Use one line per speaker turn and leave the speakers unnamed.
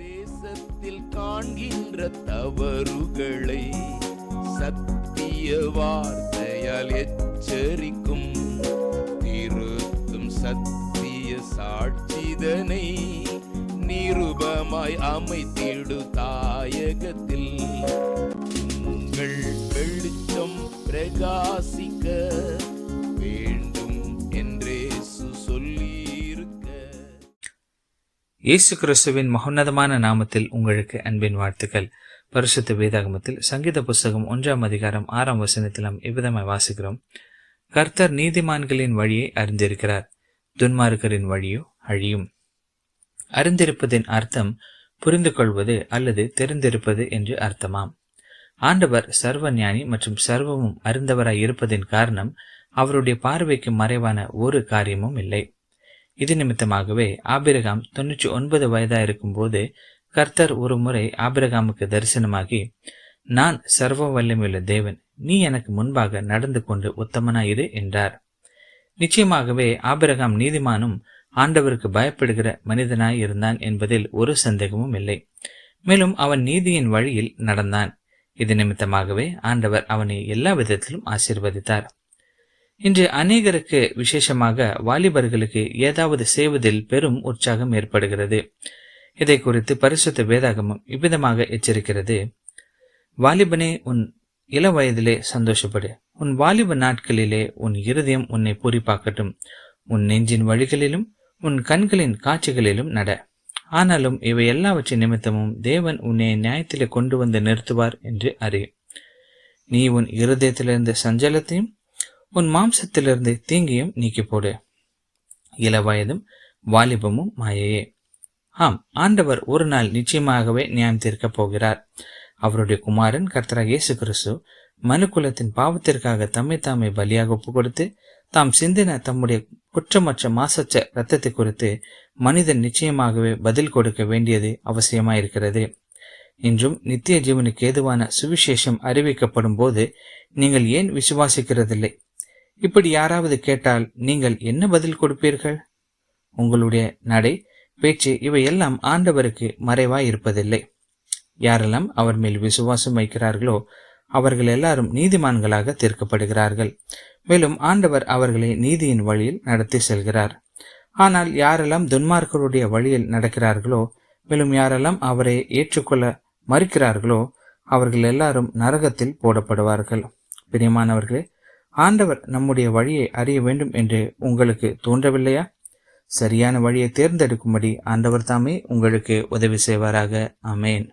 தேசத்தில் காண்கின்ற தவறுகளை சத்திய வார்த்தையால் எச்சரிக்கும், திருத்தும் சத்திய சாட்சிதனை நிருபமாய் அமைத்திடு தாயகத்தில். உங்கள் வெளிச்சம் பிரகாசிக்க வேண்டும் என்றே சொல்லியிருக்க.
இயேசு கிறிஸ்துவின் மகோன்னதமான நாமத்தில் உங்களுக்கு அன்பின் வாழ்த்துக்கள். பரிசுத்த வேதாகமத்தில் சங்கீத புஸ்தகம் 1ஆம் அதிகாரம் 6ஆம் வசனத்தில் நாம் இவ்விதமாய் வாசிக்கிறோம். கர்த்தர் நீதிமான்களின் வழியை அறிந்திருக்கிறார், துன்மார்க்கரின் வழியோ அழியும். அறிந்திருப்பதின் அர்த்தம் புரிந்து கொள்வது அல்லது தெரிந்திருப்பது என்று அர்த்தமாம். ஆண்டவர் சர்வ ஞானி மற்றும் சர்வமும் அறிந்தவராய் இருப்பதின் காரணம் அவருடைய பார்வைக்கு மறைவான ஒரு காரியமும் இல்லை. இது நிமித்தமாகவே ஆபிரகாம் 99 வயதாயிருக்கும் போது கர்த்தர் ஒரு முறை ஆபிரகாமுக்கு தரிசனமாகி, நான் சர்வ வல்லமையுள்ள தேவன், நீ எனக்கு முன்பாக நடந்து கொண்டு உத்தமனாயிரு என்றார். நிச்சயமாகவே ஆபிரகாம் நீதிமானும் ஆண்டவருக்கு பயப்படுகிற மனிதனாய் இருந்தான் என்பதில் ஒரு சந்தேகமும் இல்லை. மேலும் அவன் நீதியின் வழியில் நடந்தான். இது நிமித்தமாகவே ஆண்டவர் அவனை எல்லா விதத்திலும் ஆசீர்வதித்தார். இன்று அநேகருக்கு, விசேஷமாக வாலிபர்களுக்கு ஏதாவது செய்வதில் பெரும் உற்சாகம் ஏற்படுகிறது. இதை குறித்து பரிசுத்த வேதாகமம் இவ்விதமாக எச்சரிக்கிறது. வாலிபனே, உன் இள வயதிலே சந்தோஷப்படு, உன் வாலிப நாட்களிலே உன் இருதயம் உன்னை பூரிப்பாக்கட்டும், உன் நெஞ்சின் வழிகளிலும் உன் கண்களின் காட்சிகளிலும் நட. ஆனாலும் இவை எல்லாவற்றின் நிமித்தமும் தேவன் உன்னை நியாயத்திலே கொண்டு வந்து நிறுத்துவார் என்று அறி. நீ உன் இருதயத்திலிருந்து சஞ்சலத்தையும் உன் மாம்சத்திலிருந்து தீங்கியும் நீக்கி போடு. இள வயதும் வாலிபமும் மாயையே. ஆம், ஆண்டவர் ஒரு நாள் நிச்சயமாகவே நியாயம் தீர்க்கப் போகிறார். அவருடைய குமாரன் கர்த்தராகிய இயேசு கிறிஸ்து மனுக்குலத்தின் பாவத்திற்காக தம்மை தாமே பலியாக ஒப்பு கொடுத்து தாம் சிந்தின தம்முடைய குற்றமற்ற மாசற்ற இரத்தத்தை குறித்து மனிதன் நிச்சயமாகவே பதில் கொடுக்க வேண்டியது அவசியமாயிருக்கிறது. இன்றும் நித்திய ஜீவனுக்கு ஏதுவான சுவிசேஷம் அறிவிக்கப்படும் போது நீங்கள் ஏன் விசுவாசிக்கிறதில்லை? இப்படி யாராவது கேட்டால் நீங்கள் என்ன பதில் கொடுப்பீர்கள்? உங்களுடைய நடை, பேச்சு இவையெல்லாம் ஆண்டவருக்கு மறைவாய் இருப்பதில்லை. யாரெல்லாம் அவர் மேல் விசுவாசம் வைக்கிறார்களோ அவர்கள் எல்லாரும் நீதிமான்களாக தீர்க்கப்படுகிறார்கள். மேலும் ஆண்டவர் அவர்களை நீதியின் வழியில் நடத்தி செல்கிறார். ஆனால் யாரெல்லாம் துன்மார்க்கருடைய வழியில் நடக்கிறார்களோ, மேலும் யாரெல்லாம் அவரை ஏற்றுக்கொள்ள மறுக்கிறார்களோ அவர்கள் எல்லாரும் நரகத்தில் போடப்படுவார்கள். பிரியமானவர்களே, ஆண்டவர் நம்முடைய வழியை அறிய வேண்டும் என்று உங்களுக்கு தோன்றவில்லையா? சரியான வழியை தேர்ந்தெடுக்கும்படி ஆண்டவர் தாமே உங்களுக்கு உதவி செய்வாராக. ஆமேன்.